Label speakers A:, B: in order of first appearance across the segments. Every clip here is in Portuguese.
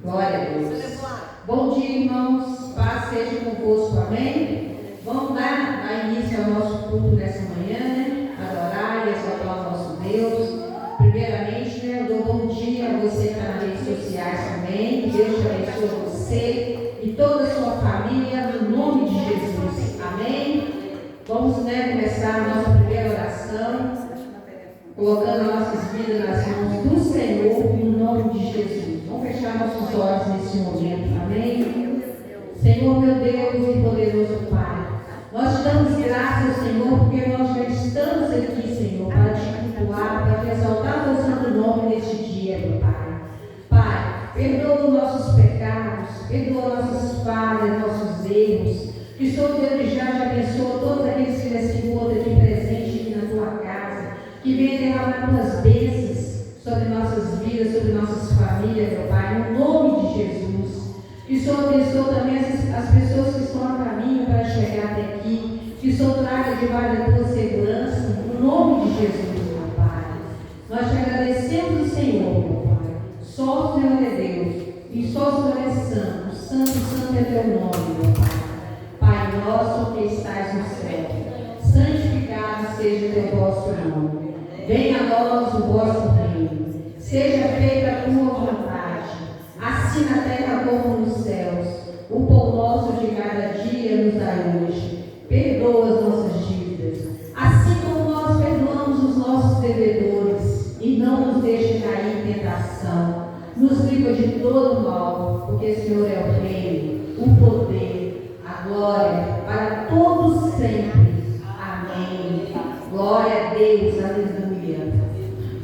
A: Glória a Deus. Bom dia, irmãos. Paz seja convosco. Amém? Vamos dar início ao nosso culto nessa manhã, né? Adorar e exaltar o nosso Deus. Primeiramente, né, eu dou bom dia a você que está nas redes sociais também. Que Deus te abençoe você e toda a sua família, no nome de Jesus. Amém? Vamos, começar a nossa primeira oração, colocando nossas vidas nas mãos do Senhor, no nome de Jesus. Vamos fechar nossos olhos nesse momento. Amém? Senhor, meu Deus e poderoso Pai, nós te damos graças, Senhor, porque nós já estamos aqui, Senhor, para te cultuar, para te exaltar o teu santo nome neste dia, meu Pai. Pai, perdoa os nossos pecados, perdoa nossas falhas, nossos erros. Que o Senhor Deus já te abençoe todos aqueles que se encontram aqui presentes aqui na tua casa, que venha derramar tuas bênçãos sobre nossas vidas, sobre nossas famílias, meu Pai, no nome de Jesus. Que o Senhor abençoe também as pessoas que estão a caminho para chegar até aqui. Que o Senhor traga debaixo da tua segurança, no nome de Jesus, meu Pai. Nós te agradecemos, Senhor, meu Pai. Só o Senhor é Deus, e só o Senhor é santo. Santo, santo é teu nome, meu Pai. Pai nosso que estás no céu, santificado seja o teu vosso nome. Venha a nós o vosso reino. Seja feita a tua vontade, assim na terra como nos céus. O pão nosso de cada dia nos dai hoje. Perdoa as nossas dívidas, assim como nós perdoamos os nossos devedores. E não nos deixe cair em tentação. Nos livra de todo mal, porque o Senhor é o reino, o poder, a glória, para todos sempre. Amém. Glória a Deus, aleluia.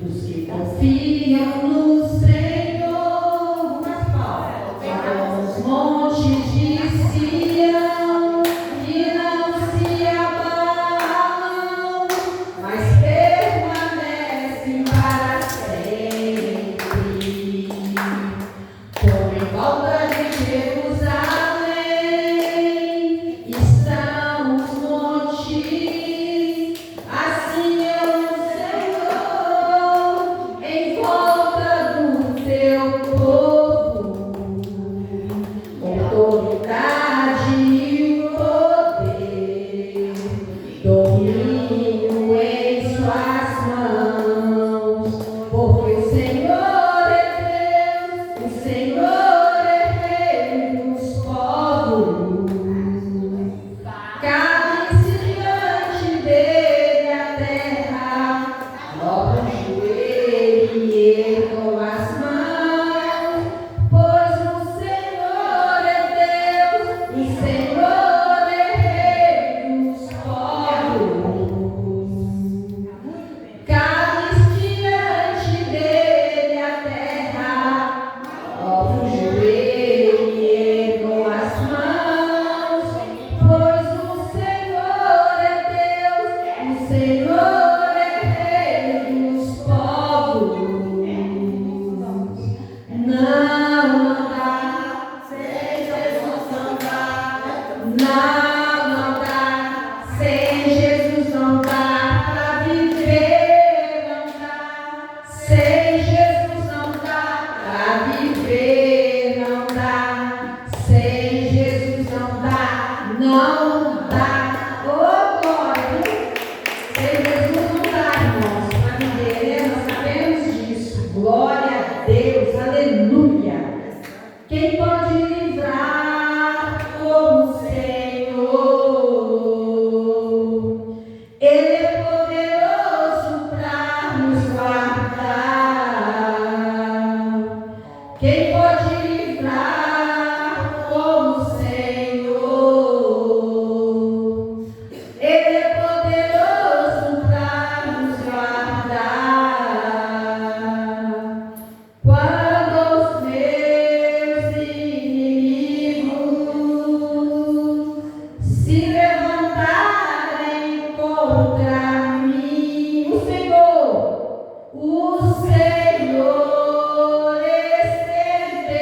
A: Os que confiam no Senhor, nas palmas, os montes de Sião, que não se abalam, mas permanecem para sempre. Como em volta de Jerusalém estão os montes, assim é o Senhor em volta do teu povo, autoridade e poder, domínio em suas mãos, porque o Senhor é Deus, o Senhor é Rei dos povos. Cale-se diante dele a terra, dobra o joelho e ergam as mãos, pois o Senhor é Deus, o Senhor é Rei dos povos. Cale-se diante dele a terra, dobra o joelho e ergam as mãos, pois o Senhor é Deus, o Senhor é Rei dos povos. Não dá, sem Jesus não dá. Não dá, sem Jesus não dá para viver, não dá. Sem Jesus não dá para viver, não dá. Sem Jesus não dá, não dá. Oh, glória! Sem Jesus não dá, irmãos, para viver, né? Nós sabemos disso. Glória a Deus, aleluia. Quem pode livrar como o Senhor? Ele é poderoso para nos guardar. Quem pode livrar como o Senhor? Ele é poderoso para nos guardar. Quando os meus inimigos se levantarem contra mim, o Senhor estendeu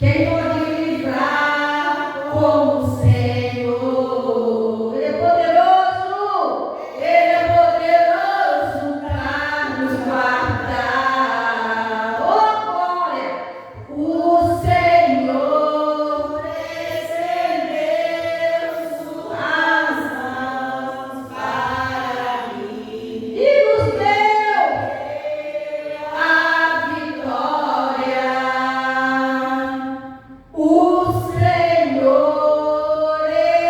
A: Quem pode livrar como o Senhor? Ele é poderoso, Ele é poderoso para nos guardar. Oh, glória! O Senhor estendeu suas mãos para mim e nos deu a vitória. O Senhor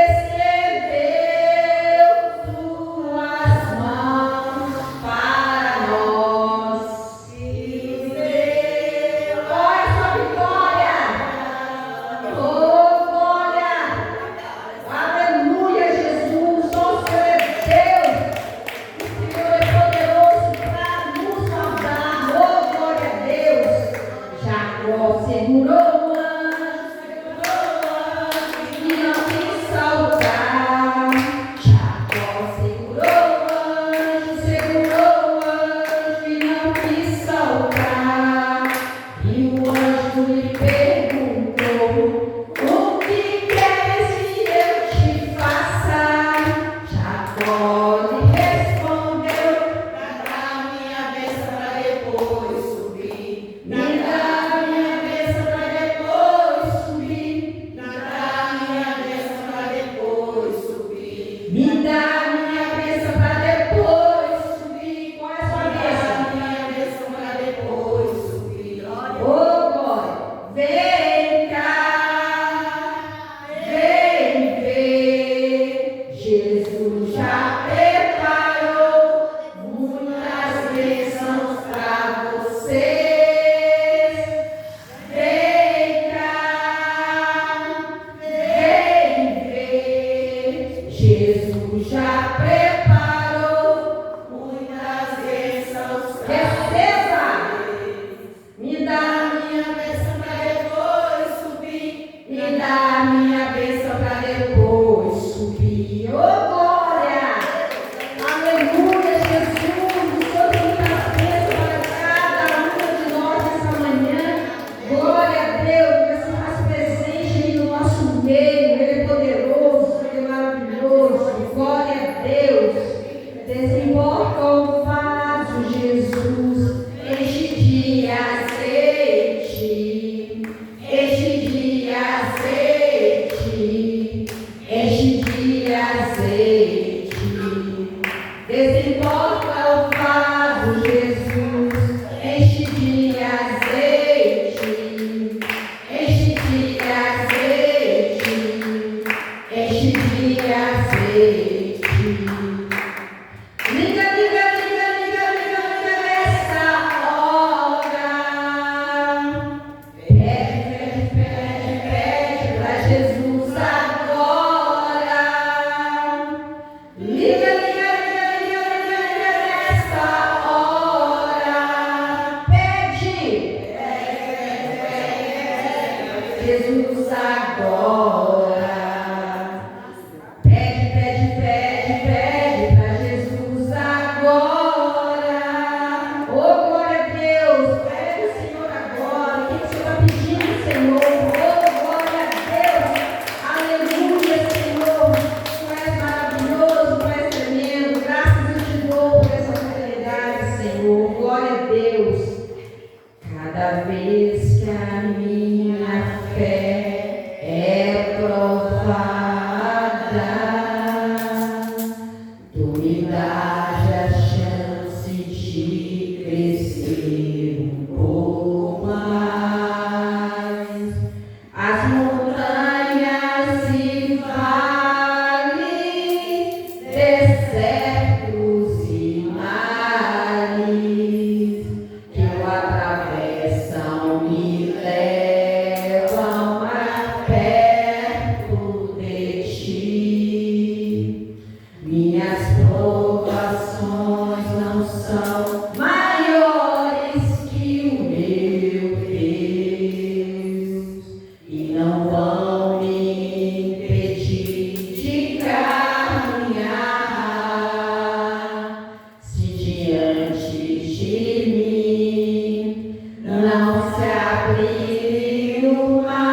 A: estendeu suas mãos para nós e nos deu a vitória. Oh, glória! Aleluia, Jesus, nosso Deus. O Senhor é poderoso para nos salvar. Oh, glória a Deus. Jacó segurou o anjo e não quis saltar. Jacó segurou o anjo e não quis saltar. E o anjo lhe perguntou: o que queres que eu te faça? Jacó lhe respondeu: me dá minha bênção para depois subir. Me dá minha bênção para depois subir. Me dá minha bênção para depois subir. Me dá minha bênção para depois subir. Qual é a sua bênção? Minha bênção para depois subir. Oh, glória! Vem cá, vem ver. Jesus já preparou muitas bênçãos para vocês. Vem cá, vem ver. Jesus já preparou muitas bênçãos para vocês. Me dá minha bênção para depois subir. Me dá minha bênção para depois subir. Oh, glória! Aleluia, Jesus. O Senhor tem muitas bênçãos para cada uma de nós nessa manhã. Glória a Deus. Ele se faz presente aí no nosso meio. Ele é poderoso, Ele é maravilhoso. Glória a Deus. Desemboca o vaso, Jesus. Enche de azeite. Enche de azeite. Enche de azeite. Desemboca o vaso, Jesus. Enche de azeite. Enche de azeite. Enche de azeite. Liga, liga, liga, liga, liga, liga nessa hora. Pede, pede, pede, pede pra Jesus agora. Liga, liga, liga, liga, liga, liga nessa hora. Pede, Jesus agora. Pede, pede, pede, pede pra Jesus agora. Oh, glória a Deus. Pede o Senhor agora. O que você está pedindo, Senhor? Oh, glória a Deus. Aleluia, Senhor. Tu és maravilhoso, tu és tremendo. Graças eu te dou por essa oportunidade, Senhor. Glória a Deus. Cada vez que a minha fé é provada, tu me dás a chance de crescer um pouco mais. As montanhas e vales, desertos e mares que eu atravessam me levam mais perto de ti. Minhas provações não são maiores que o meu Deus e não vão me impedir de caminhar. Se diante de mim não se abrir o mar,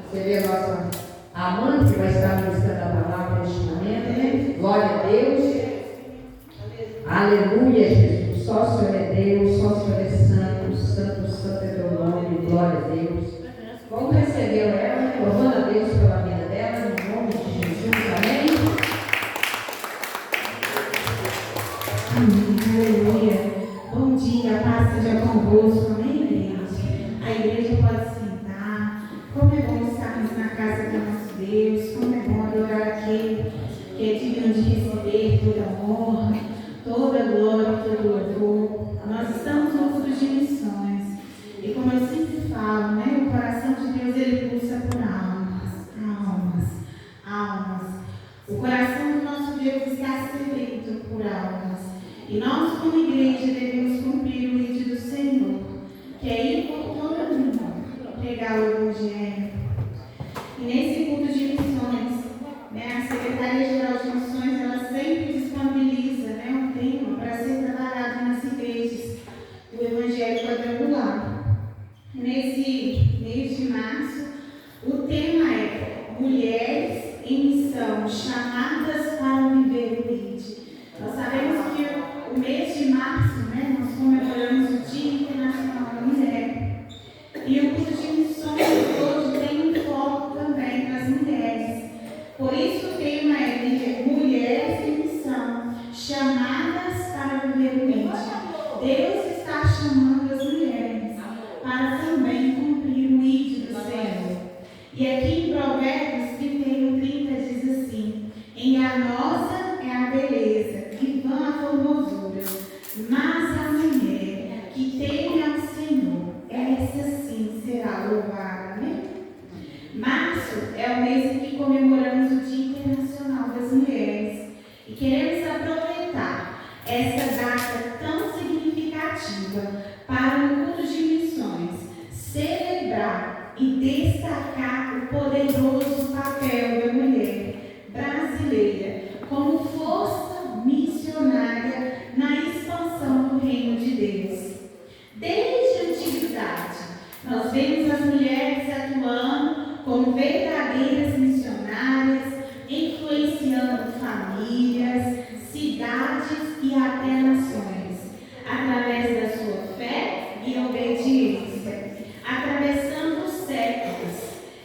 A: Você vê a nossa amante que vai estar ministrando a palavra neste momento, né? Glória a Deus. Aleluia, Jesus. Só o Senhor é Deus, só o Senhor é santo, santo, santo é teu nome. Glória a Deus. Vamos receber ela, louvando a Deus pela vida dela, no nome de Jesus. Amém?
B: Amém. Aleluia. Bom dia, paz seja convosco. Amém, igreja? A igreja pode sentar. Como é bom estarmos na casa do nosso Deus. Como é bom adorar aquele que é digno de receber toda honra, toda glória, todo louvor. Nós estamos no culto de missões. E como eu sempre falo, né, o coração de Deus, ele pulsa por almas, almas, almas. O coração do nosso Deus está sedento por almas. E nós, como igreja, devemos cumprir o ide do Senhor, que é ir por todo mundo, pregar o Evangelho. E nesse culto de missões, né, a Secretaria-Geral de Missões, ela sempre disponibiliza, né, um tema para ser trabalhado nas igrejas do Evangelho quadrangular. Nesse mês de março, o tema é Mulheres em Missão, chamadas para viver o ide. Nós sabemos que o mês de março, né, nós comemoramos o Dia Internacional da Mulher. E o curso de missões hoje tem um foco também nas mulheres. Por isso o tema é Mulheres em Missão, chamadas para viver o ide. Deus está chamando as mulheres para também cumprir o ide do Senhor. E aqui em Provérbios 31:30 diz assim: enganosa é a beleza e vã a formosura, mas a mulher que teme ao Senhor, essa sim será louvada. Né? Março é o mês em que comemoramos o Dia Internacional das Mulheres e queremos aproveitar essa data tão significativa para o culto de missões, celebrar e destacar o poderoso papel da mulher brasileira como força missionária na expansão do reino de Deus. Desde a antiguidade, nós vemos as mulheres atuando como verdadeiras missionárias, influenciando famílias, cidades e até nações, através da sua fé e obediência, atravessando os séculos.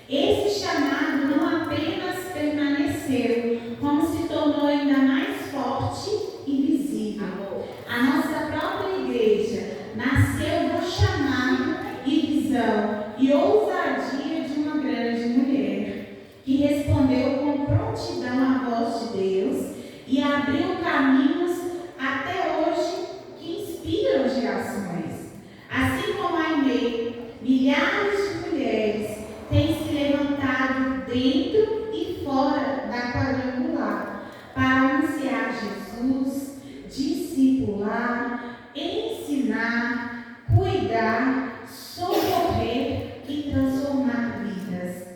B: Esse chamado não apenas permaneceu, como se tornou ainda mais forte e visível. A nossa própria igreja nasceu do chamado e visão e ousadia de uma grande mulher, que respondeu com prontidão à voz de Deus e abriu caminhos até hoje que inspiram gerações. Assim como a IMEI, milhares de mulheres têm se levantado dentro e fora da quadrangular para anunciar Jesus, discipular, ensinar, cuidar, socorrer e transformar vidas.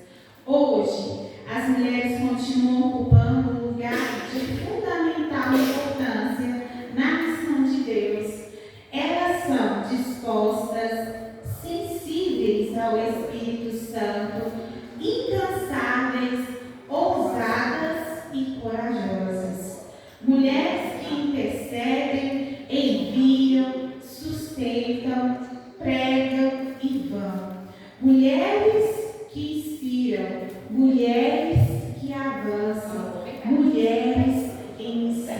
B: Hoje, as mulheres continuam ocupando um lugar de fundamental importância na missão de Deus. Elas são dispostas, sensíveis ao Espírito Santo, incansáveis, ousadas e corajosas. Mulheres que intercedem, enviam, sustentam, pregam e vão. Mulheres que inspiram, mulheres que avançam, mulheres em missão.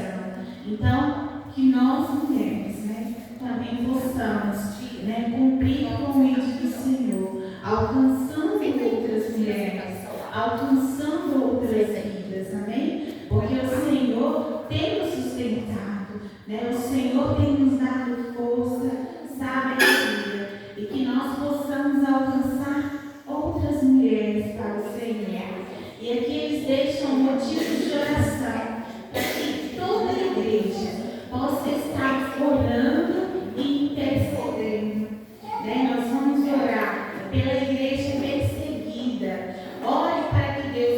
B: Então, que nós mulheres, né, também possamos, né, cumprir com o ide do Senhor, alcançando outras mulheres, alcançando outras vidas, amém? Porque o Senhor tem nos sustentado, né? O Senhor tem nos dado força, sabedoria, e que nós possamos alcançar outras mulheres para o Senhor. E aqui eles deixam motivos de oração para que toda a igreja possa estar orando e intercedendo. Né? Nós vamos orar pela igreja perseguida. Ore para que Deus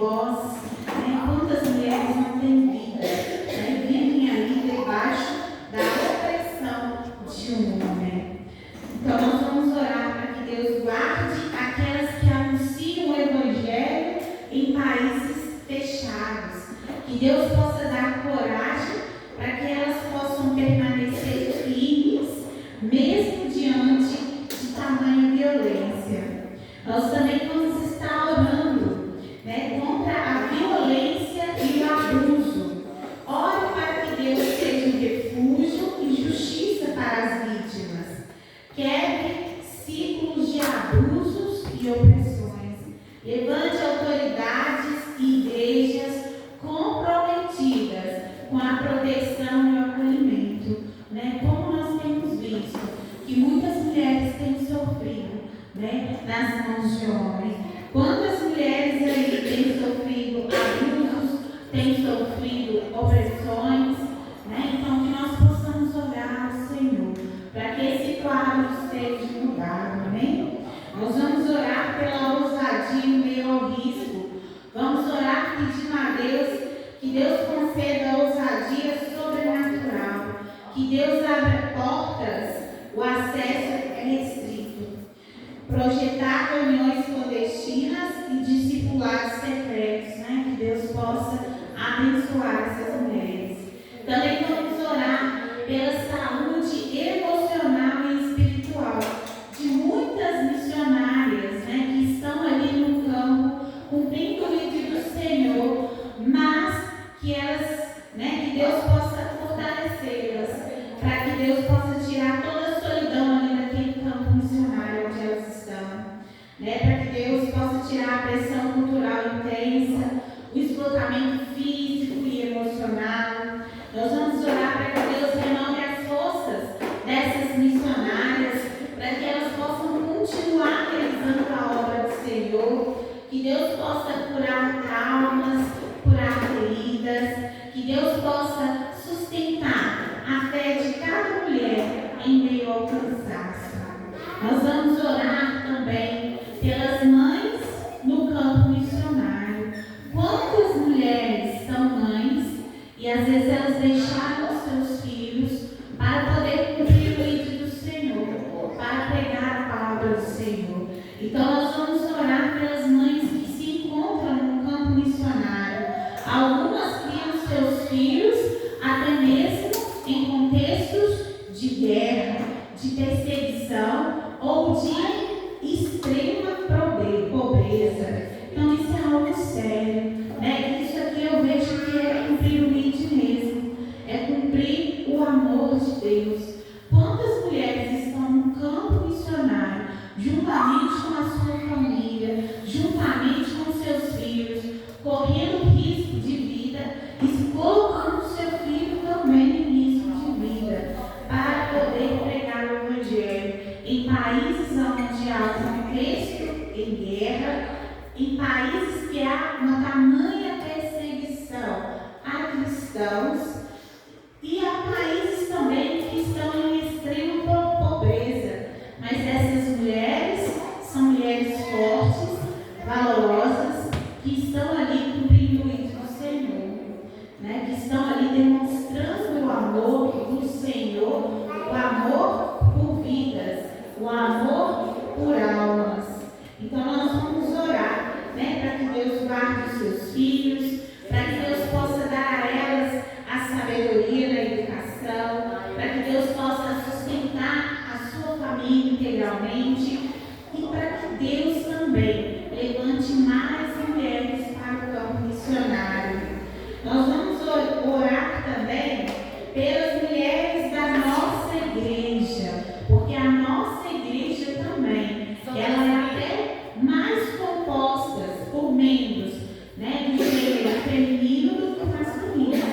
B: voz, né? Quantas mulheres não têm vida, né? Vivem ali debaixo da opressão de um homem. Então nós vamos orar para que Deus guarde aquelas que anunciam o Evangelho em países fechados. Que Deus possa dar coragem para que elas possam permanecer firmes, mesmo diante de tamanha violência. Nós também vamos estar orando, né, contra a violência e o abuso. Ore para que Deus seja um refúgio e justiça para as vítimas. Quebre ciclos de abusos e opressões. Levante autoridades e igrejas comprometidas com a proteção e o acolhimento, né? Como nós temos visto que muitas mulheres têm sofrido, né, nas mãos de homens. Quantas mulheres aí têm sofrido abusos, têm sofrido opressões, né? Então que nós possamos orar ao Senhor para que esse quadro seja mudado, amém? Nós vamos orar pela ousadia no meio ao risco. Vamos orar pedindo a Deus que Deus conceda ousadia sobrenatural, que Deus abra portas, o acesso é restrito. Projetar reuniões clandestinas e discipulados secretos, né? Que Deus possa abençoar essas mulheres. Também vamos orar pela saúde emocional e espiritual de muitas missionárias, né? Que estão ali no campo, cumprindo o pedido do Senhor, mas que elas, né? Que Deus possa fortalecê-las, para que Deus possa tirar toda a solidão ali naquele campo missionário onde elas estão, né? Para que Deus possa tirar a pressão cultural intensa, o esgotamento físico e emocional. Nós vamos orar para que Deus renove as forças dessas missionárias, para que elas possam continuar realizando a obra do Senhor, que Deus possa curar traumas, curar feridas, que Deus possa sustentar a fé de cada mulher em meio ao cansaço. Nós vamos orar também pelas mães no campo missionário. Quantas mulheres são mães e às vezes elas deixaram os seus filhos para poder cumprir o pedido do Senhor, para pregar a palavra do Senhor. Então nós vamos orar pelas mães que se encontram no campo missionário. Algumas criam seus filhos até mesmo em contextos de guerra, de perseguição ou de extrema pobreza. Então isso é algo sério, né? Isso aqui eu vejo que é cumprir o ID mesmo, é cumprir o amor de Deus. Quantas mulheres estão no campo missionário, juntamente com a sua família, juntamente com seus filhos, correndo risco de vida e colocando seu filho também em risco de vida, para poder pregar o Evangelho em países onde há contexto em guerra, em países que há uma tamanha perseguição a cristãos, e há países também que estão em extrema pobreza. Mas essas mulheres são mulheres fortes, valorosas, que estão ali cumprindo o pedido do Senhor, né? Que estão ali demonstrando o amor do Senhor, o amor por vidas, o amor por almas. Então nós vamos orar, né? Para que Deus guarde os seus filhos, para que Deus possa dar a elas a sabedoria na educação, para que Deus possa sustentar a sua família integralmente e para que Deus também levante mais mulheres para o campo missionário. Nós vamos orar também pelas mulheres da nossa igreja, porque a nossa igreja também, ela é até mais composta por membros, né, do gênero feminino do que masculino.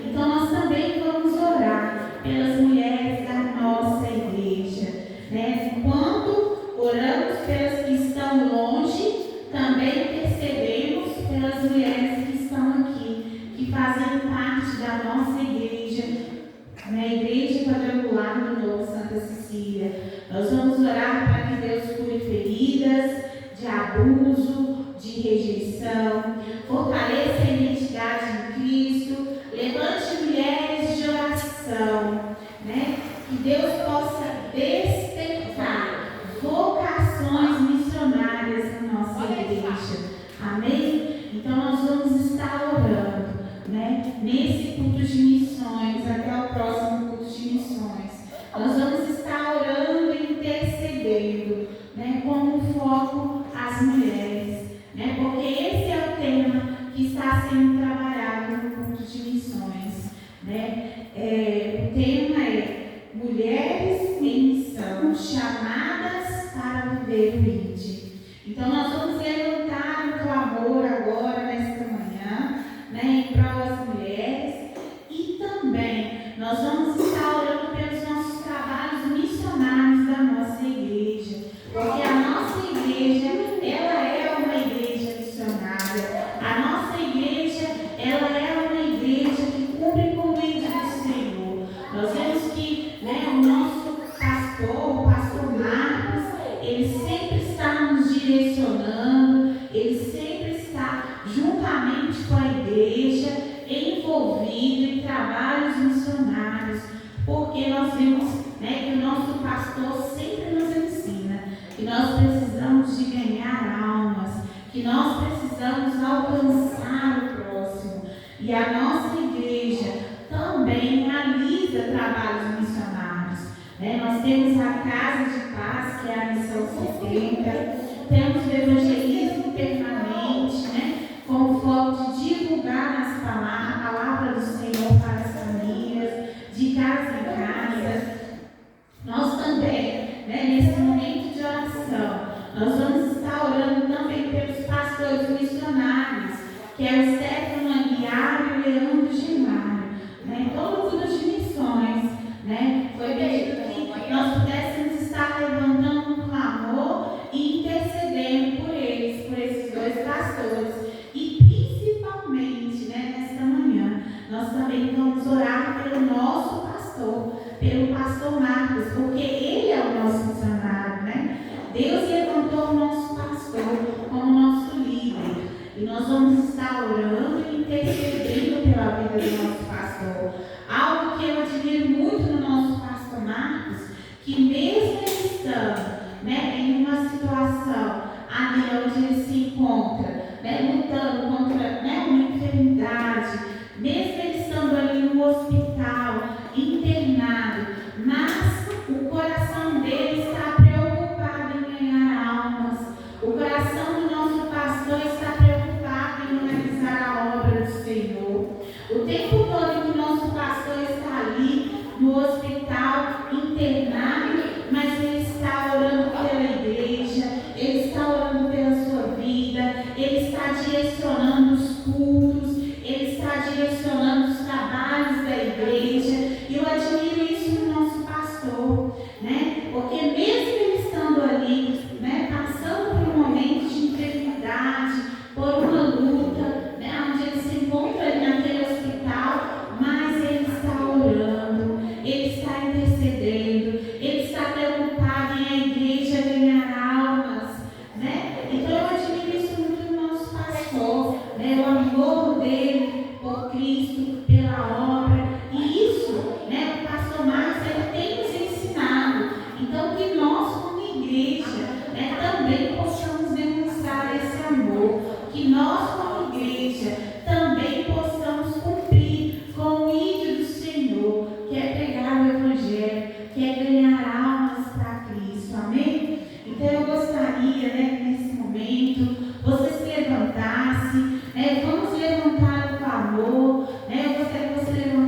B: Então nós também vamos orar pelas mulheres da nossa igreja, né? Enquanto oramos pelas que estão longe, também intercedemos pelas mulheres que estão aqui, que fazem parte da nossa igreja, na Igreja Quadrangular do Novo Santa Cecília. Nós vamos orar para que Deus cure feridas de abuso, de rejeição. Fortaleça a identidade em Cristo. Levante mulheres de oração, né? Que Deus possa despertar vocações missionárias na nossa igreja. Amém? Então nós vamos estar orando, né? Nesse culto de missões, até o próximo culto de missões. Nós vamos estar orando e intercedendo, né? Como foco as mulheres, né? Porque esse é o tema que está sendo trabalhado no culto de missões, né? O tema é Mulheres em Missão, chamadas para viver o ID. Então nós vamos levantar o clamor agora, nesta manhã, né, em prol das mulheres, e também nós vamos estar orando pelos nossos trabalhos missionários da nossa igreja, porque a nossa igreja, ela é uma igreja missionária. A nossa igreja, ela é uma igreja que cumpre com o ID do Senhor. Nós vemos que, né, o nosso pastor, o pastor Marcos, ele sempre está nos direcionando, ele sempre está juntamente com a igreja, envolvido em trabalhos missionários, porque nós vemos, né, que o nosso pastor sempre nos ensina que nós precisamos de ganhar almas, que nós precisamos alcançar o próximo, e a nossa igreja também realiza trabalhos missionários, né? Nós temos a Casa de Paz, que é a Missão 70, temos o evangelismo permanente, né? Com o foco de divulgar a palavra do Senhor para as famílias, de casa em casa. Nós também, né, nesse momento de oração, nós vamos estar orando também pelos pastores missionários, que é o Stefano Aguiar e o Leandro Gimário, né? Todo culto de missões, né? Foi pedido que nós pudéssemos estar levantando um clamor e intercedendo por eles, por esses dois pastores. E principalmente, né, nesta manhã, nós também vamos orar pelo nosso pastor, pelo pastor Marcos, porque ele é o nosso missionário, né? Deus levantou o nosso pastor como nosso líder, e nós vamos estar orando e intercedendo pela vida do nosso pastor. Algo que eu admiro muito no nosso pastor Marcos, que mesmo ele estando, né, em uma situação ali onde ele se encontra, né, lutando contra, né, uma enfermidade, mesmo ele estando ali no hospital, internado, mas o coração dele está preocupado em ganhar almas. O coração do nosso pastor está preocupado em realizar a obra do Senhor. O tempo todo que o nosso pastor está ali no hospital, internado, mas ele está orando pela igreja, ele está orando pela sua vida, ele está direcionando os cultos, ele está direcionando os trabalhos da igreja. E eu admiro isso no nosso pastor, né? Porque mesmo ele estando ali, né, passando por um momento de enfermidade, por uma luta, né, onde ele se encontra ali naquele hospital, mas ele está orando, ele está intercedendo, ele está preocupado em a igreja ganhar almas, né? Então eu admiro isso muito no nosso pastor, né? O amor dele por Cristo, pela obra, e isso, né, o pastor Marcos, ele tem nos ensinado. Então que nós, como igreja, né, também possamos demonstrar esse amor, que nós, como igreja, também possamos cumprir com o ídolo do Senhor, que é pregar o Evangelho, que é ganhar almas para Cristo. Amém? Então eu gostaria, né, que nesse momento você se levantasse, né, vamos levantar o clamor, né, eu gostaria que você levantasse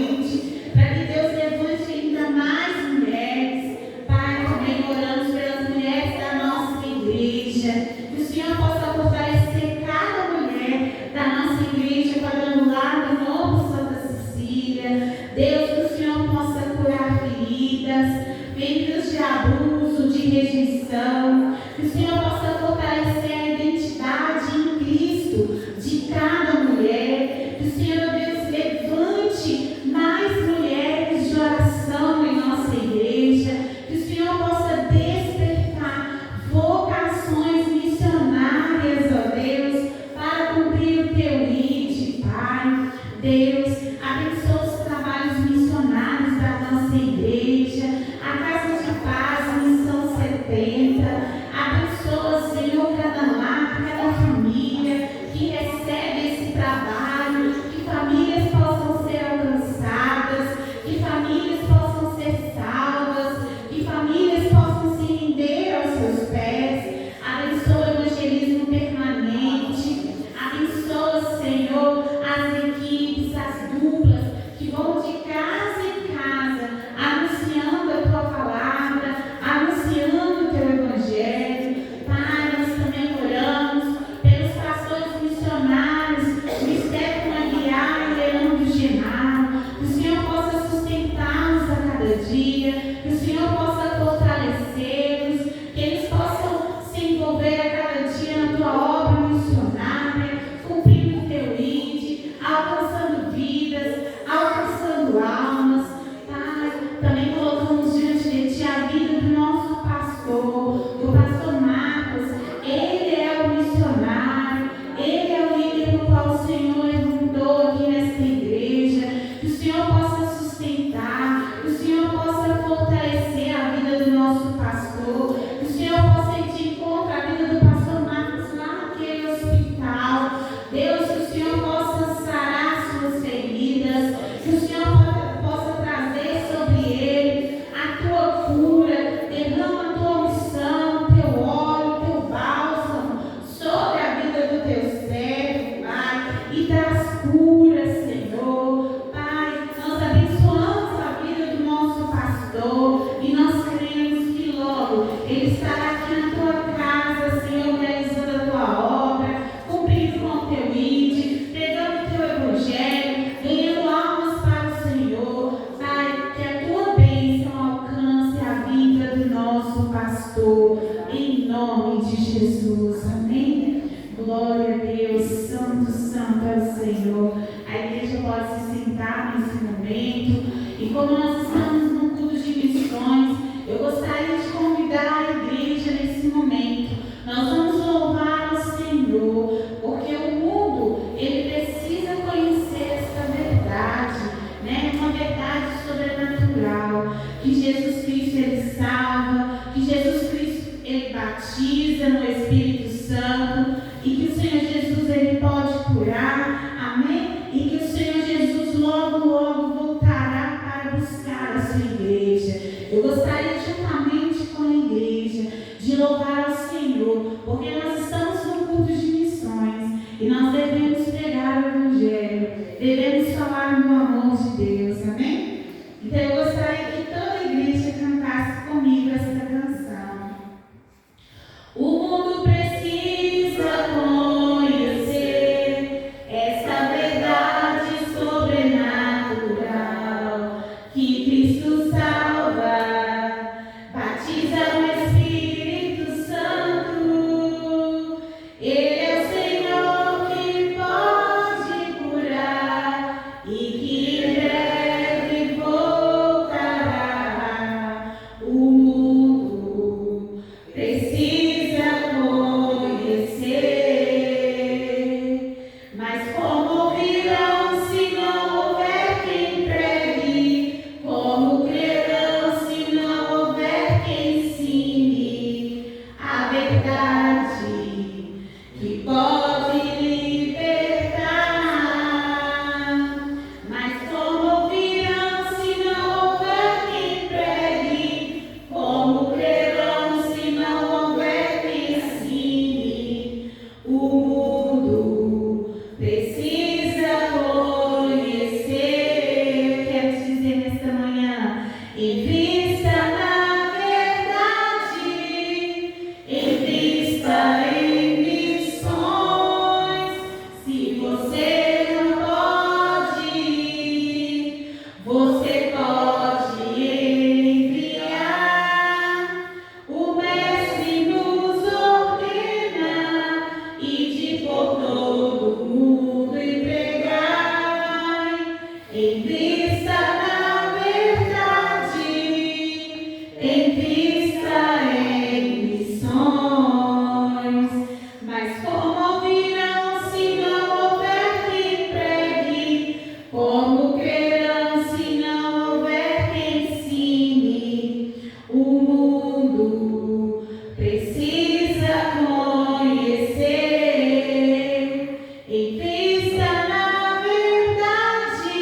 B: noite, para que Deus levante ainda mais mulheres. Pai, também oramos pelas mulheres da nossa igreja, que o Senhor possa fortalecer cada mulher da nossa igreja quadrangular do Novo Santa Cecília. Deus, que o Senhor possa curar feridas, feridas de abuso, de rejeição, que o Senhor possa fortalecer a identidade em Cristo de cada mulher, que o Senhor, Deus, levante mais mulheres de oração em nossa igreja, que o Senhor possa despertar vocações missionárias, ó Deus, para cumprir o teu ID, Pai. Deus, abençoa os trabalhos missionários da nossa igreja, a Casa de Paz, Missão 70, abençoa, Senhor, cada lar, cada família que recebe esse trabalho, que famílias possam ser alcançadas, que famílias possam ser salvas, que famílias possam se render aos seus pés. Abençoa o evangelismo permanente, abençoa, Senhor, as equipes, as duplas que vão de casa em casa, anunciando a tua palavra, anunciando o teu evangelho. Pai, nós também oramos pelos pastores missionários, Mistério Aguiar e Leandro Genaro, que o Senhor possa sustentá-los a cada dia, que o Senhor possa fortalecê-los, que eles possam se envolver a cada dia na tua obra missionária, cumprindo o teu ID, alcançando vidas, alcançando almas. Pai, também colocamos diante de ti a vida do nosso pastor, do pastor Marcos. Ele é o missionário, ele é o líder no qual o Senhor levantou aqui nesta igreja. Que o Senhor possa sustentar, que o Senhor possa fortalecer a vida do nosso pastor, que o Senhor possa ir de encontro à vida do pastor Marcos lá naquele hospital. Deus, que o Senhor possa sarar suas feridas, que o Senhor possa trazer sobre ele a tua cura, derrama a tua unção, o teu óleo, o teu bálsamo sobre a vida do teu servo, Pai, e traz cura, Senhor. Pai, nós abençoamos a vida do nosso pastor e nós cremos que logo ele estará aqui na tua casa, Senhor, realizando a tua obra, cumprindo com o teu ID, pregando o teu evangelho, ganhando almas para o Senhor. Pai, que a tua bênção alcance a vida do nosso pastor, em nome de Jesus. Amém? Glória a Deus, santo, santo é o Senhor. A igreja pode se sentar nesse momento, e como nós estamos no culto de missões, eu gostaria de convidar a igreja nesse momento. Nós vamos louvar ao Senhor, porque o mundo, ele precisa conhecer essa verdade, né? Uma verdade sobrenatural, que Jesus Cristo, ele salva, que Jesus Cristo, ele batiza no Espírito Santo, e que o Senhor Jesus, ele pode curar, amém? E que o Senhor Jesus logo, logo voltará para buscar a sua igreja. Eu gostaria, juntamente com a igreja, de louvar ao Senhor, porque nós estamos no culto de missões e nós devemos pregar o evangelho, devemos falar no amor de Deus, amém? Então eu gostaria que toda a igreja cantasse comigo esta canção. O mundo precisa conhecer essa verdade sobrenatural, que Cristo salva, batiza no Espírito Santo. Ele é o Senhor que pode curar e que em breve voltará. Você pode enviar, o Mestre nos ordena, ide por todo o mundo e pregai, em vista na verdade, em vista em missões. Mas como ouvirão se não houver quem pregue? Como crerão se não houver quem ensine? O mundo precisa conhecer, em vista na verdade,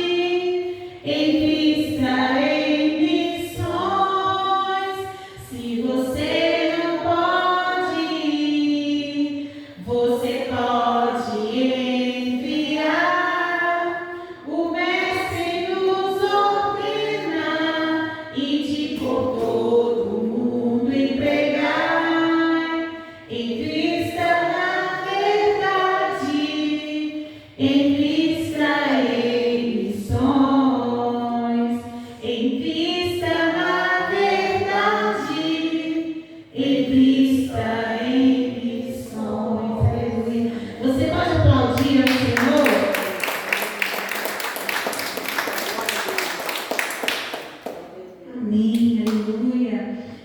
B: em vista em missões. Se você não pode ir, você pode enviar. O Mestre nos ordena, ide por todo o mundo e pregai, em vista na verdade, em vista em missões, em vista na verdade, em vista em missões. Aleluia. Você pode aplaudir ao Senhor? Amém, aleluia.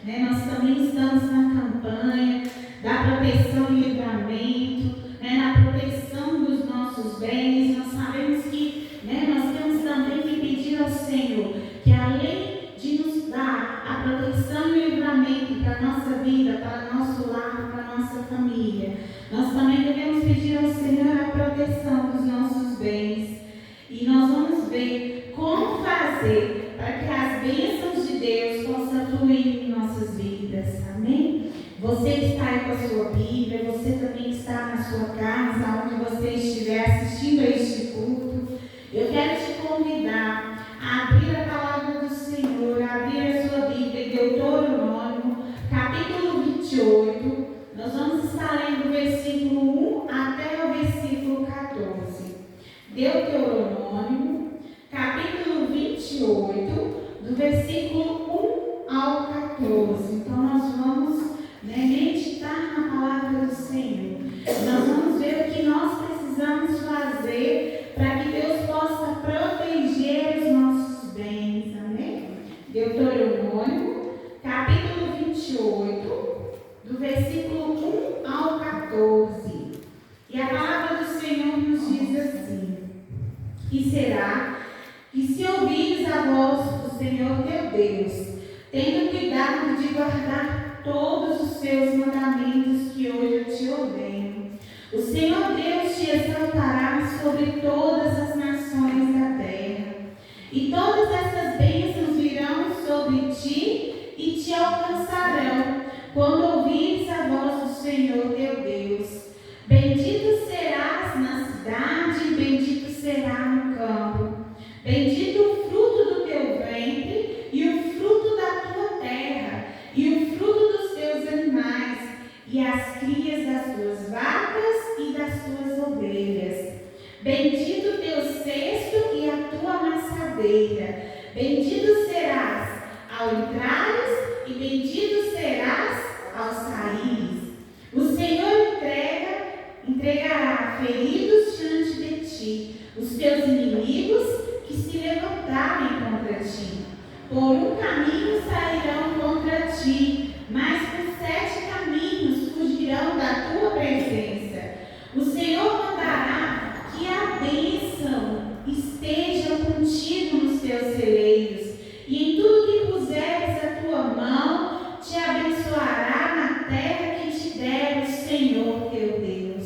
B: Nós também estamos na campanha da proteção e livramento, na proteção dos nossos bens. Nós sabemos que nós temos também que pedir ao Senhor que, além de nos dar a proteção e o livramento para a nossa vida, para o nosso lar, para a nossa família, nós também devemos pedir ao Senhor a proteção dos nossos bens. E nós vamos ver como fazer para que as bênçãos de Deus possam fluir em nossas vidas. Amém? Você que está aí com a sua Bíblia, você também que está na sua casa, onde você estiver assistindo a este culto, eu quero te convidar a abrir a palavra do Senhor, a abrir a sua Bíblia em Deuteronômio, capítulo 28. Nós vamos estar lendo do versículo 1 até o versículo 14. Deuteronômio, capítulo 28, do versículo 1 ao 14. Então, nós vamos meditar na palavra do Senhor. Nós vamos ver o que nós precisamos fazer para que Deus possa proteger os nossos bens. Amém? Deuteronômio, capítulo 28, do versículo 1 ao 14. E a palavra do Senhor nos diz assim: E será que, se ouvires a voz do Senhor teu Deus, tendo cuidado de guardar todos os seus mandamentos que hoje eu te ordeno, o Senhor Deus te exaltará sobre todas as nações da terra, e todas essas bênçãos virão sobre ti e te alcançarão, quando ouvires a voz do Senhor teu Deus. Bendito serás na cidade, bendito será no campo. Bendito o fruto do teu ventre, e o fruto da tua terra, e o fruto dos teus animais, e as crias das tuas vacas e das tuas ovelhas. Bendito o teu cesto e a tua amassadeira. Bendito serás ao entrares, e bendito serás ao saíres. O Senhor entregará feridos diante de ti os teus inimigos que se levantarem contra ti. Por um caminho sairão contra ti, mas por 7 caminhos fugirão da tua presença. O Senhor mandará que a bênção esteja contigo nos teus celeiros, e em tudo que puseres a tua mão, te abençoará na terra que te der o Senhor teu Deus.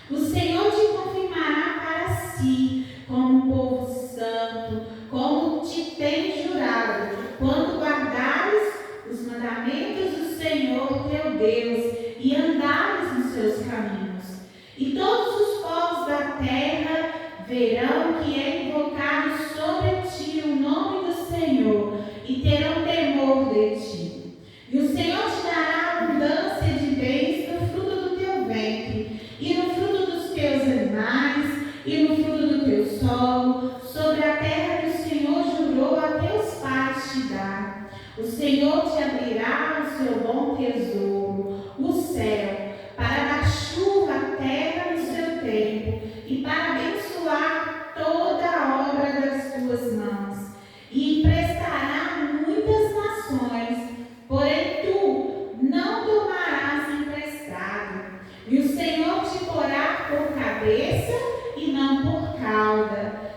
B: O Senhor te confirmará para si como um povo santo, como te tem jurado, quando guardares os mandamentos do Senhor teu Deus O Senhor te abrirá o seu bom tesouro, o céu, para dar chuva à terra no seu tempo e para abençoar toda a obra das tuas mãos. E emprestará muitas nações, porém tu não tomarás emprestado. E o Senhor te porá por cabeça e não por cauda.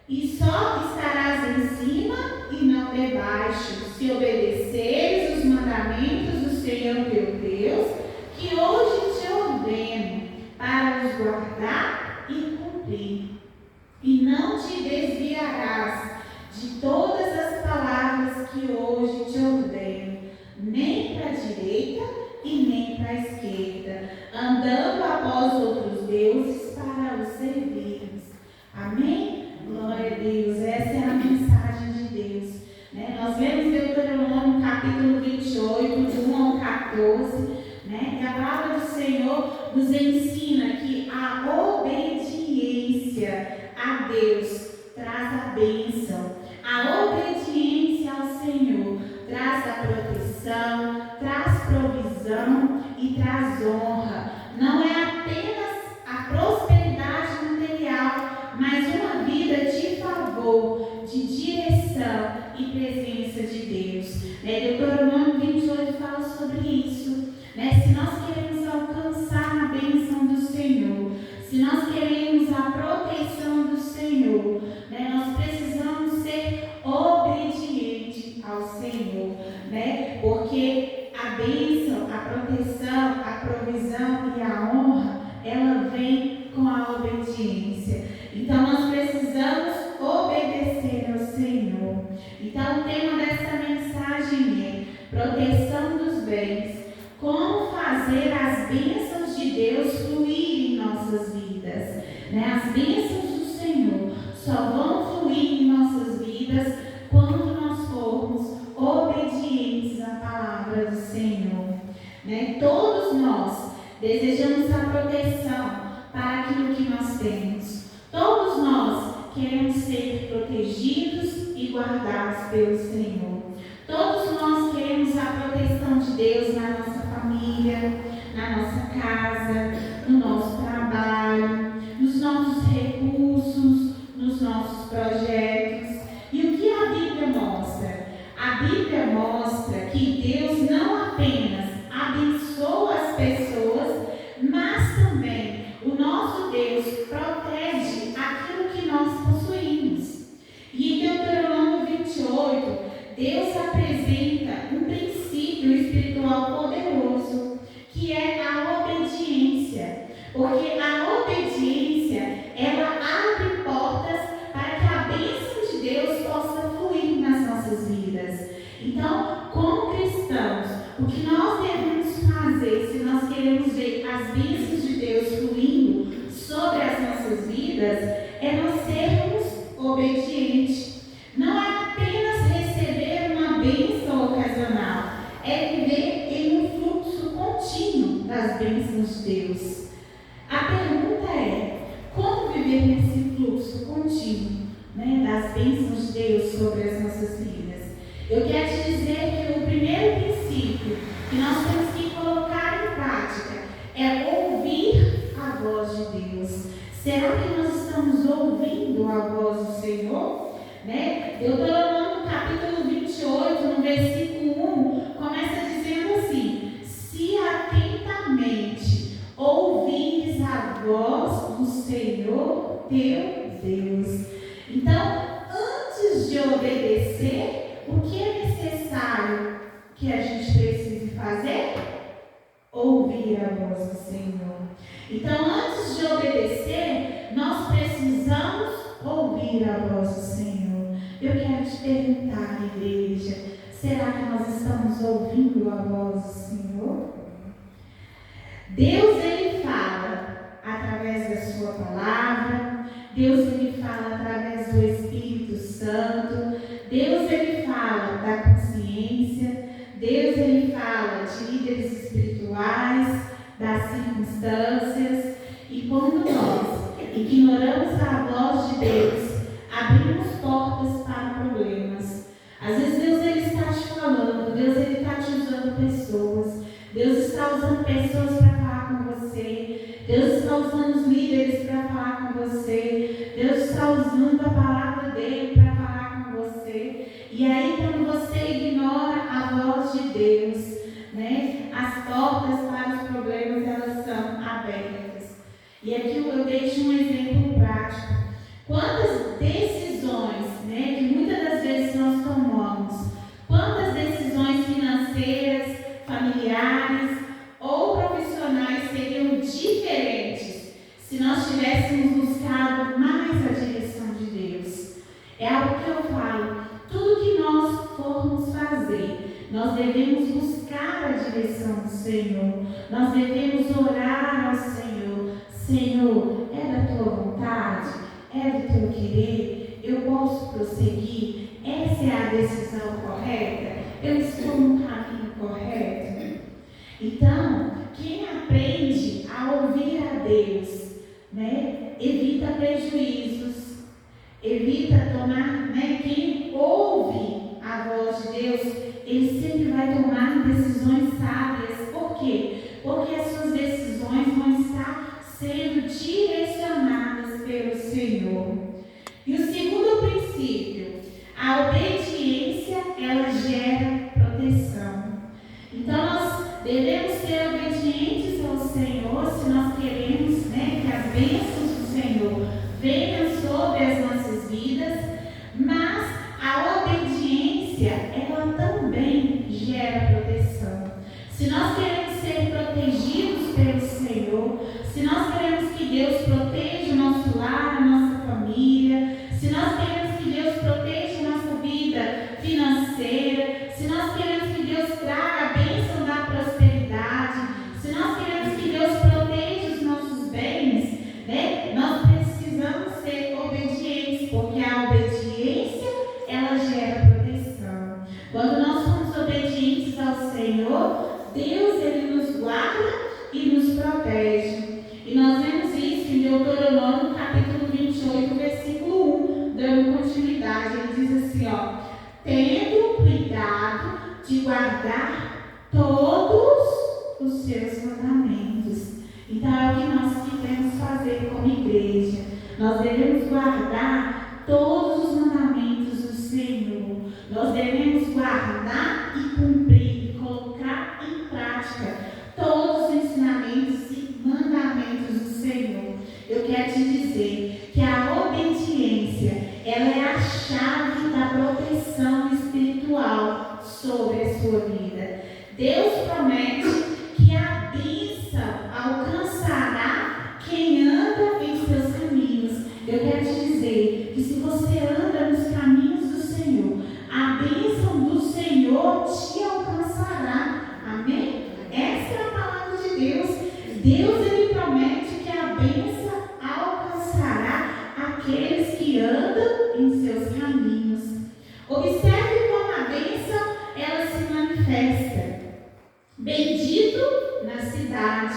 B: E só estarás em cima e não debaixo, se obedeceres os mandamentos do Senhor teu Deus, que hoje te ordeno, para os guardar e cumprir. E não te desviarás de todas as palavras que hoje te ordeno, nem para a direita e nem para a esquerda, andando após outros deuses para os servirmos. Amém? Glória a Deus, essa é a mensagem de Deus. Nós lemos Deuteronômio capítulo 28, do 1 ao 14, e a palavra do Senhor nos ensina que a obediência a Deus traz a bênção. A obediência ao Senhor traz a proteção, traz provisão e traz honra. Não é apenas a prosperidade material, mas uma vida de favor, de direção e presença de Deus. Deuteronômio 28 fala sobre isso. Se nós queremos alcançar a bênção do Senhor, se nós queremos a proteção do Senhor, nós precisamos ser obedientes ao Senhor, porque a bênção, a proteção, a provisão e a honra, ela vem com a obediência. Então nós precisamos obedecer ao Senhor. Então o tema dessa mensagem é proteção dos bens. Como fazer as bênçãos de Deus fluir em nossas vidas. As bênçãos do Senhor só vão fluir em nossas vidas quando nós formos obedientes à palavra do Senhor. Todos nós desejamos a proteção para aquilo que nós temos. Todos nós queremos ser protegidos e guardados pelo Senhor. Todos nós queremos a proteção de Deus na nossa família, na nossa casa, no nosso trabalho, nos nossos recursos, nos nossos projetos. E o que a Bíblia mostra? A Bíblia mostra que Deus não apenas abençoa as pessoas, mas também o nosso Deus protege aquilo que nós possuímos. E em Deuteronômio 28, Deus apresenta um princípio espiritual poderoso, que é a obediência. Porque a obediência, ela abre portas para que a bênção de Deus possa fluir nas nossas vidas. Então, como cristãos, o que nós devemos fazer se nós queremos ver as bênçãos de Deus fluindo sobre as nossas vidas, é nós sermos obedientes. Não é apenas receber uma bênção ocasional, é viver em um fluxo contínuo das bênçãos de Deus. A pergunta é, como viver nesse fluxo contínuo, das bênçãos de Deus sobre as nossas vidas? Eu quero te dizer que o primeiro princípio que nós temos que colocar em prática é ouvir a voz de Deus. Será que nós estamos ouvindo a voz do Senhor? Deuteronômio capítulo 28, no versículo 1, começa dizendo assim: se atentamente ouvires a voz do Senhor teu Deus. Então, antes de obedecer, o que é necessário que a gente precise fazer? Ouvir a voz do Senhor. Então, antes de obedecer, nós precisamos ouvir a voz do Senhor. Eu quero te perguntar, igreja, será que nós estamos ouvindo a voz do Senhor? Deus, Ele fala através da sua palavra. Deus, Ele fala através do Espírito Santo. Deus, Ele fala da consciência. Deus, Ele fala de líderes espirituais, das circunstâncias. E quando nós ignoramos a voz de Deus, abrimos portas para problemas. Às vezes Deus, Ele está te falando pessoas para falar com você. Deus está usando os líderes para falar com você. Deus está usando a palavra dele para falar com você. E aí, quando você ignora a voz de Deus, né, as portas para os problemas elas são abertas. E aqui eu deixo um exemplo prático. Quantas decisões, né, que muitas das vezes nós tomamos, quantas decisões financeiras, familiares ou profissionais seriam diferentes se nós tivéssemos buscado mais a direção de Deus? É algo que eu falo. Tudo que nós formos fazer, nós devemos buscar a direção do Senhor. Nós devemos orar ao Senhor. Senhor, é da tua vontade? É do teu querer? Eu posso prosseguir? Essa é a decisão correta? Eu estou no caminho correto? Então, quem aprende a ouvir a Deus, né, evita prejuízos, evita tomar, né, quem ouve a voz de Deus, ele sempre vai tomar decisões sábias. Por quê? Porque as suas decisões vão estar sendo direcionadas pelo Senhor. E o segundo princípio, a obediência, ela gera proteção. Então, nós devemos ser obedientes ao Senhor se nós queremos, né, que as bênçãos do Senhor venham sobre as nossas vidas, mas a obediência, ela também gera proteção. Se nós queremos ser protegidos pelo Senhor, se nós queremos que Deus proteja o nosso lar, a nossa família, se nós queremos que Deus proteja a nossa vida financeira, se nós queremos que Deus traga a bênção da prosperidade, se nós queremos que Deus proteja os nossos bens, né, nós precisamos ser obedientes, porque a obediência, ela gera proteção. Quando nós somos obedientes ao Senhor, Deus, ele nos guarda e nos protege. E nós vemos isso em Deuteronômio, capítulo 28, versículo 1, dando continuidade. Ele diz assim, ó: tendo cuidado de guardar todos os seus mandamentos. Então é o que nós devemos fazer como igreja. Nós devemos guardar todos os mandamentos do Senhor. Nós devemos guardar e cumprir, e colocar em prática todos os ensinamentos e mandamentos do Senhor. Eu quero te dizer que a obediência, ela é a chave da proteção espiritual sobre a sua vida. Deus promete que a bênção alcançará quem anda em seus caminhos. Eu quero te dizer que se você anda nos caminhos do Senhor, a bênção do Senhor te alcançará. Amém? Essa é a palavra de Deus. Deus, ele promete que a bênção alcançará aqueles que andam em seus caminhos. Observe como a bênção, ela se manifesta. Bendito na cidade,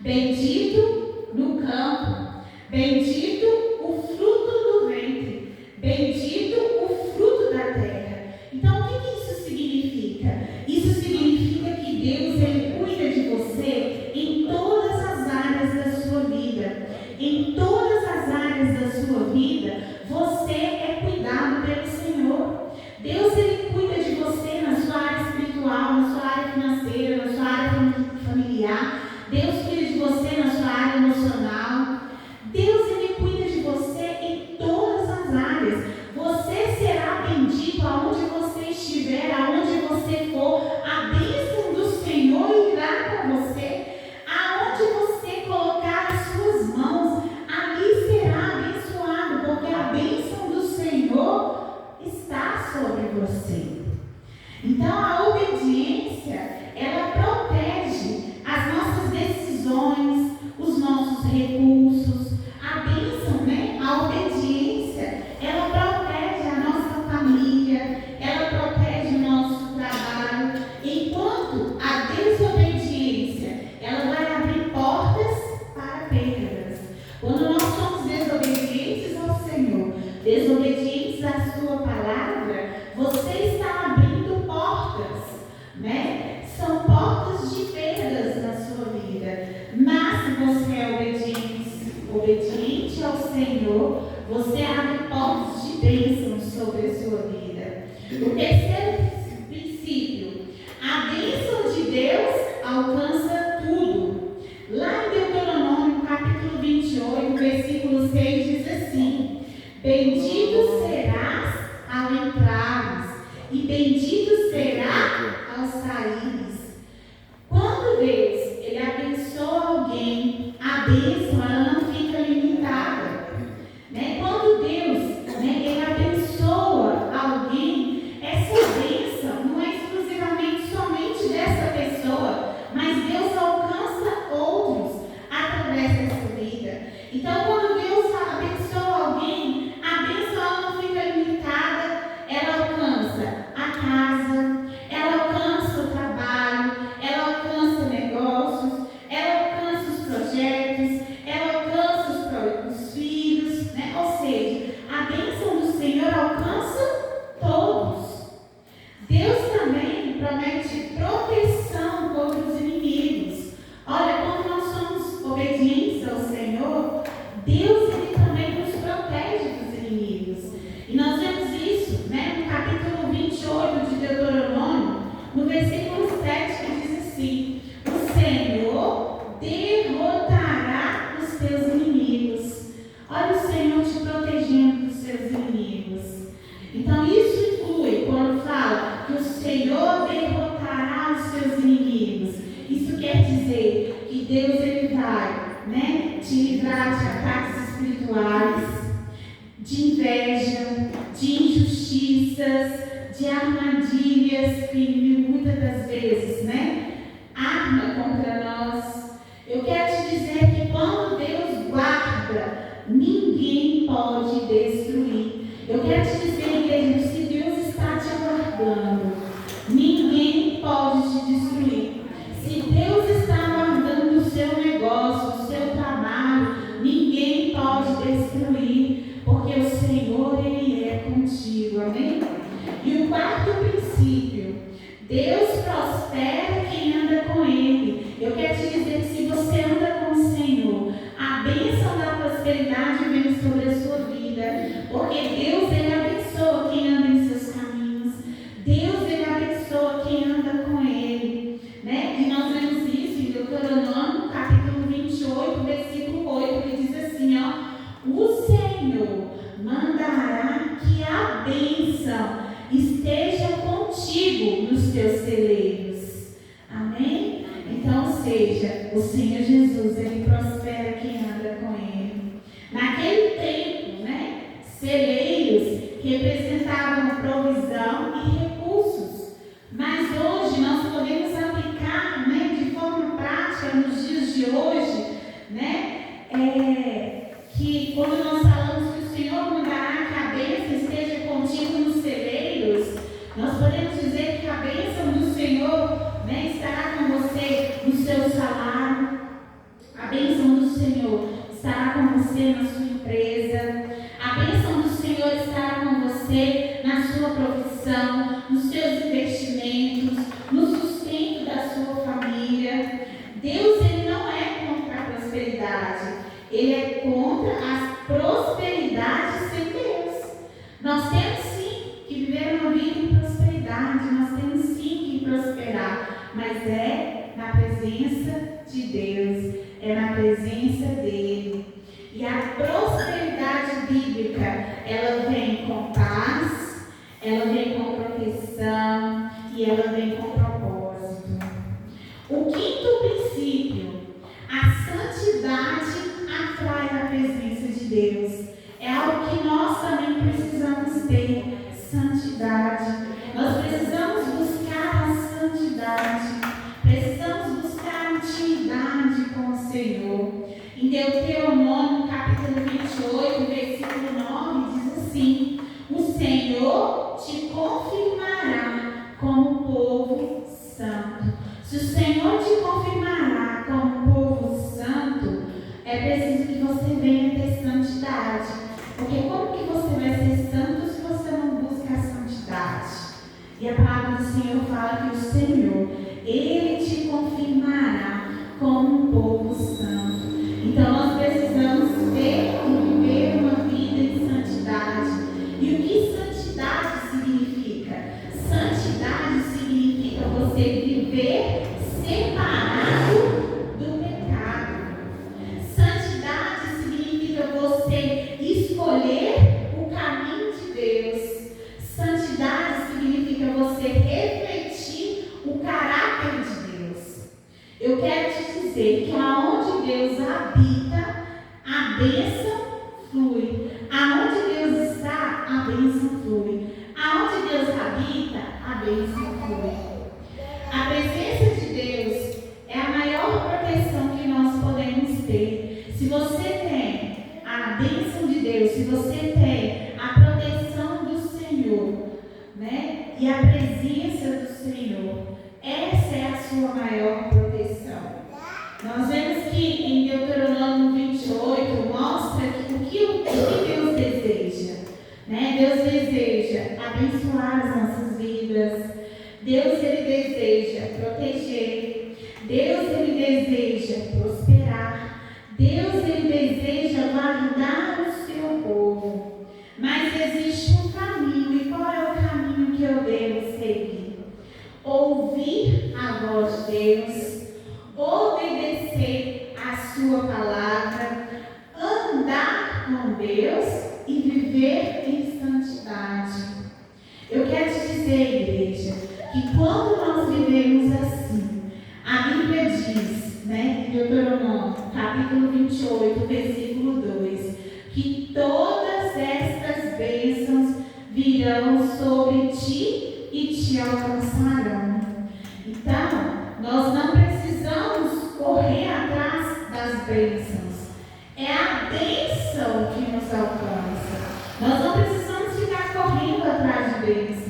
B: bendito no campo, bendito o fruto do ventre, bendito o fruto da terra. Então, o que isso significa? Isso significa que Deus, ele cuida de você em todas as áreas da sua vida. Em todas as áreas da sua vida, você é cuidado pelo Senhor. Deus, ele cuida de você na sua área espiritual, na sua área financeira, na sua área familiar. Deus cuida de você na sua área emocional. Deus, ele cuida de você em todas as áreas. Você será bendito aonde você estiver, aonde você for. A bênção do Senhor irá com você. Aonde você colocar as suas mãos, ali será abençoado, porque a bênção do Senhor está sobre você. Então, a obediência, ela protege as nossas decisões, os nossos recursos. A bênção, né? A obediência, ela protege a nossa família, ela protege o nosso trabalho. Enquanto a desobediência, ela vai abrir portas para perdas. Quando nós somos desobedientes ao Senhor, desobedientes à sua palavra, você está abrindo portas, né? São portas você abre portas de bênção sobre a sua vida. O terceiro princípio, a bênção de Deus alcança tudo. Lá em Deuteronômio, capítulo 28, versículo 6, diz assim: bendito serás ao entrares, e bendito será ao saíres. Quando Deus ele abençoa alguém, a bênção ela não fica limitada. Quando Deus ele abençoa alguém, essa bênção não é exclusivamente somente dessa pessoa, mas Deus alcança outros através dessa vida. Então, quando Deus abençoa alguém, a bênção ela não fica limitada, ela alcança a casa, ela alcança o trabalho, ela alcança negócios, ela alcança os projetos, ela alcança os filhos, Ou seja, a bênção do Senhor alcança todos. Deus também promete proteção contra os inimigos. Olha, quando nós somos obedientes ao Senhor, Deus ele também nos protege dos inimigos. E nós vemos isso no capítulo 28 de Deuteronômio, no versículo 7, que diz assim: o Senhor derrotará os teus inimigos. Olha o Senhor te protegendo dos seus inimigos. Então isso inclui, quando fala que o Senhor derrotará os seus inimigos, isso quer dizer que Deus ele vai te livrar de ataques espirituais, de inveja, de injustiças, de armadilhas que o inimigo muitas das vezes arma contra nós. Eu quero te dizer que quando Deus guarda, ninguém pode destruir. Eu quero te dizer, igreja, que se Deus está te guardando, ninguém pode te destruir. Se Deus está guardando o seu negócio, o seu trabalho, ninguém pode destruir, porque o Senhor, Ele é contigo, amém? E o quarto princípio, Deus prospera quem anda com Ele. Eu quero te dizer que se você anda com o Senhor, a bênção da prosperidade vem sobre a sua vida, porque Deus, Ele abençoa quem anda em seus caminhos. Deus, Ele abençoa quem anda com Ele, E nós vemos isso em Deuteronômio, capítulo 28, versículo 8, que diz assim, o Senhor mandará que a bênção esteja contigo nos teus celeiros. Amém? Então, seja, o Senhor Jesus, Ele prospera quem anda com Ele. Naquele tempo, celeiros representavam provisão e recursos. Mas hoje nós podemos aplicar, de forma prática, nos dias de hoje, que quando nós falamos que o Senhor mandará que a bênção esteja contigo nos celeiros, nós podemos dizer que a bênção do Senhor estará com você no seu salário, a bênção do Senhor estará com você na sua empresa, a bênção do Senhor estará com você na sua profissão, nos seus investimentos, no sustento da sua família. Deus, Ele não é contra a prosperidade, Ele é contra a prosperidade sem Deus. Nós temos sim que viver uma vida em prosperidade, nós temos sim que prosperar, mas é na presença de Deus, é na presença dEle. E a prosperidade bíblica, ela vem com paz, ela vem com proteção e ela vem com propósito. O quinto princípio, a santidade atrai a presença de Deus. É algo que nós também precisamos ter, santidade. Nós precisamos buscar a santidade, precisamos buscar intimidade com o Senhor. Em Deuteronômio, capítulo 28, versículo 9, diz assim: o Senhor te confirmará como povo santo. Se o Senhor te confirmará como povo santo, é preciso que você venha ter santidade. Porque como que você vai ser santo se você não busca a santidade? E a palavra do Senhor fala que o Senhor, Ele te confirmará como um povo santo. Então nós precisamos ter e viver uma vida de separado do pecado. Santidade significa você escolher o caminho de Deus. Santidade significa você refletir o caráter de Deus. Eu quero te dizer que aonde Deus habita, a bênção flui. Aonde Deus está, a bênção flui. Aonde Deus habita, a bênção flui. A presença de Deus é a maior proteção que nós podemos ter. Se você tem a bênção de Deus, se você tem a proteção do Senhor, né? E a presença do Senhor, essa é a sua maior proteção. Nós vemos que em Deuteronômio 28 mostra o que Deus deseja, né? Deus deseja abençoar as nossas vidas. Deus, Ele deseja proteger. Deus, Ele deseja prosperar. Deus, Ele deseja guardar o seu povo. Mas existe um caminho. E qual é o caminho que eu devo seguir? Ouvir a voz de Deus, obedecer a sua palavra, andar com Deus e viver em santidade. Eu quero te dizer, igreja, que quando nós vivemos assim, a Bíblia diz, né, em Deuteronômio, capítulo 28, versículo 2, que todas estas bênçãos virão sobre ti e te alcançarão. Então, nós não precisamos correr atrás das bênçãos. É a bênção que nos alcança. Nós não precisamos ficar correndo atrás de bênçãos.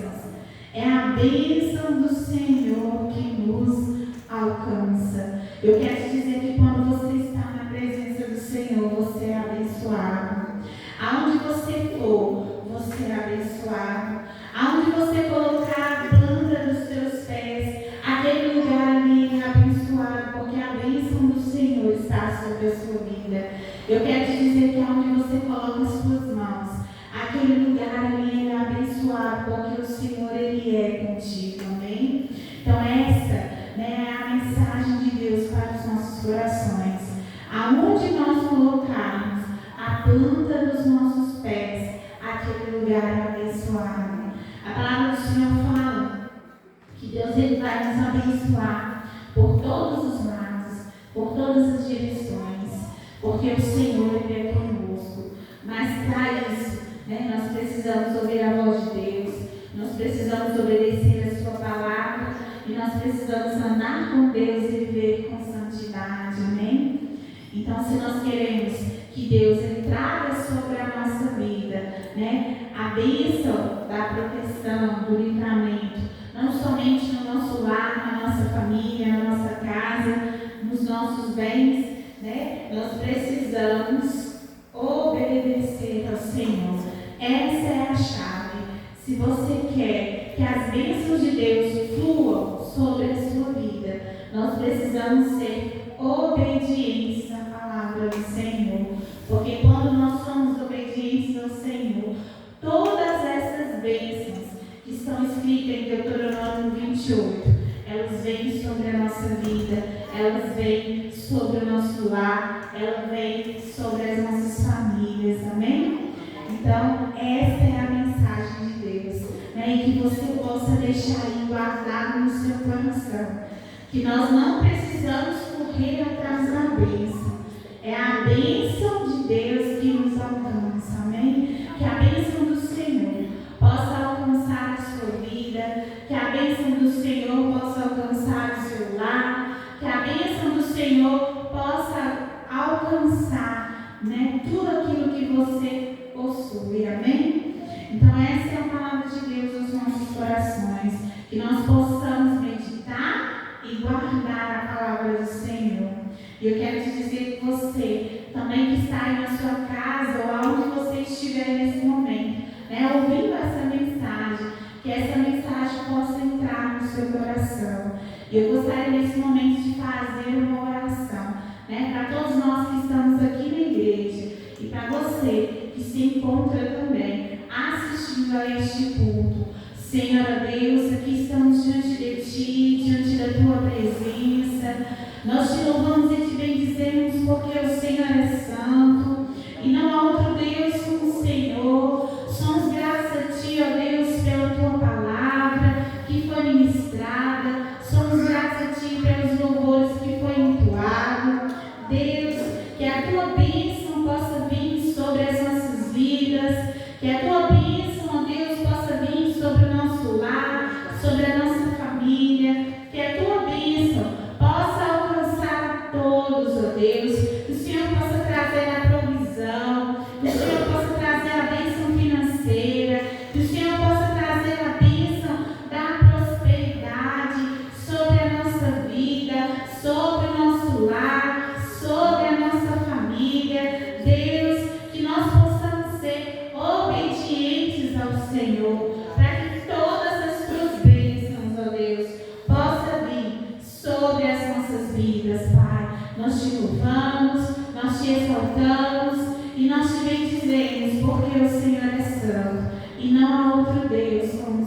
B: É a bênção do Senhor que nos alcança. Eu quero te dizer que quando você está na presença do Senhor, você é abençoado. Aonde você for, você é abençoado. Aonde você colocar a planta dos seus pés, aquele lugar ali é abençoado, porque a bênção do Senhor está sobre a sua vida. Eu quero te dizer que aonde você coloca as suas mãos, aquele lugar ali é abençoado, porque o Senhor, Ele é contigo, amém? Então essa, né, é a mensagem de Deus para os nossos corações. Aonde nós colocarmos a planta dos nossos pés, aquele lugar é abençoado. A palavra do Senhor fala que Deus, Ele vai nos abençoar por todos os lados, por todas as direções, porque o Senhor, Ele é conosco. Mas para isso, né, nós precisamos ouvir a voz de Deus, nós precisamos obedecer a sua palavra e nós precisamos andar com Deus e viver com santidade, amém? Então, se nós queremos que Deus, Ele traga sobre a nossa vida, né, a bênção da proteção, do livramento, não somente no nosso lar, na nossa família, na nossa casa, nos nossos bens, né, nós precisamos obedecer ao Senhor. Essa é a chave. Se você quer que as bênçãos de Deus fluam sobre a sua vida, nós precisamos ser obedientes à palavra do Senhor. Porque quando nós somos obedientes ao Senhor, todas essas bênçãos que estão escritas em Deuteronômio 28, elas vêm sobre a nossa vida, elas vêm sobre o nosso lar, elas vêm sobre as nossas famílias, amém? Então, essa é a mensagem de Deus, né? E que você possa deixar aí guardado no seu coração, que nós não precisamos correr atrás da bênção, é a bênção de Deus que nos alcança, amém? Que a bênção do Senhor possa alcançar a sua vida, que a bênção do Senhor possa alcançar o seu lar, que a bênção do Senhor possa alcançar, né, tudo aquilo que você possui, amém? Então essa é a palavra de Deus nos nossos corações, que nós possamos meditar e guardar a palavra do Senhor. E eu quero te dizer que você também que está aí na sua casa ou aonde você estiver nesse momento, né, ouvindo essa mensagem, que essa mensagem possa entrar no seu coração. E eu gostaria nesse momento de fazer uma oração, né, para todos nós que estamos aqui na igreja e para você que se encontra também assistindo a este culto. Senhor Deus, aqui estamos diante de Ti, diante da Tua presença. Nós te louvamos e te bendizemos porque o Senhor é santo e não há outro Deus como o Senhor. Somos graças a ti, ó Deus, pela tua palavra que foi ministrada. Somos graças a ti pelos louvores que foi entoado. Deus, que a tua bênção possa vir sobre as nossas vidas, que a tua bênção, ó Deus, possa vir sobre o nosso lar, sobre a nossa família, que a tua bênção possa alcançar a todos, ó Deus, que o Senhor possa trazer a provisão, que o Senhor possa trazer a bênção financeira, que o Senhor possa trazer a bênção da prosperidade sobre a nossa vida, sobre o nosso lar, sobre a nossa família. Deus, que nós possamos ser obedientes ao Senhor, para que todas as tuas bênçãos, ó Deus, possam vir sobre as nossas vidas, Pai. Nós te louvamos, nós te exaltamos e nós te bendizemos, porque o Senhor é santo e não há outro Deus como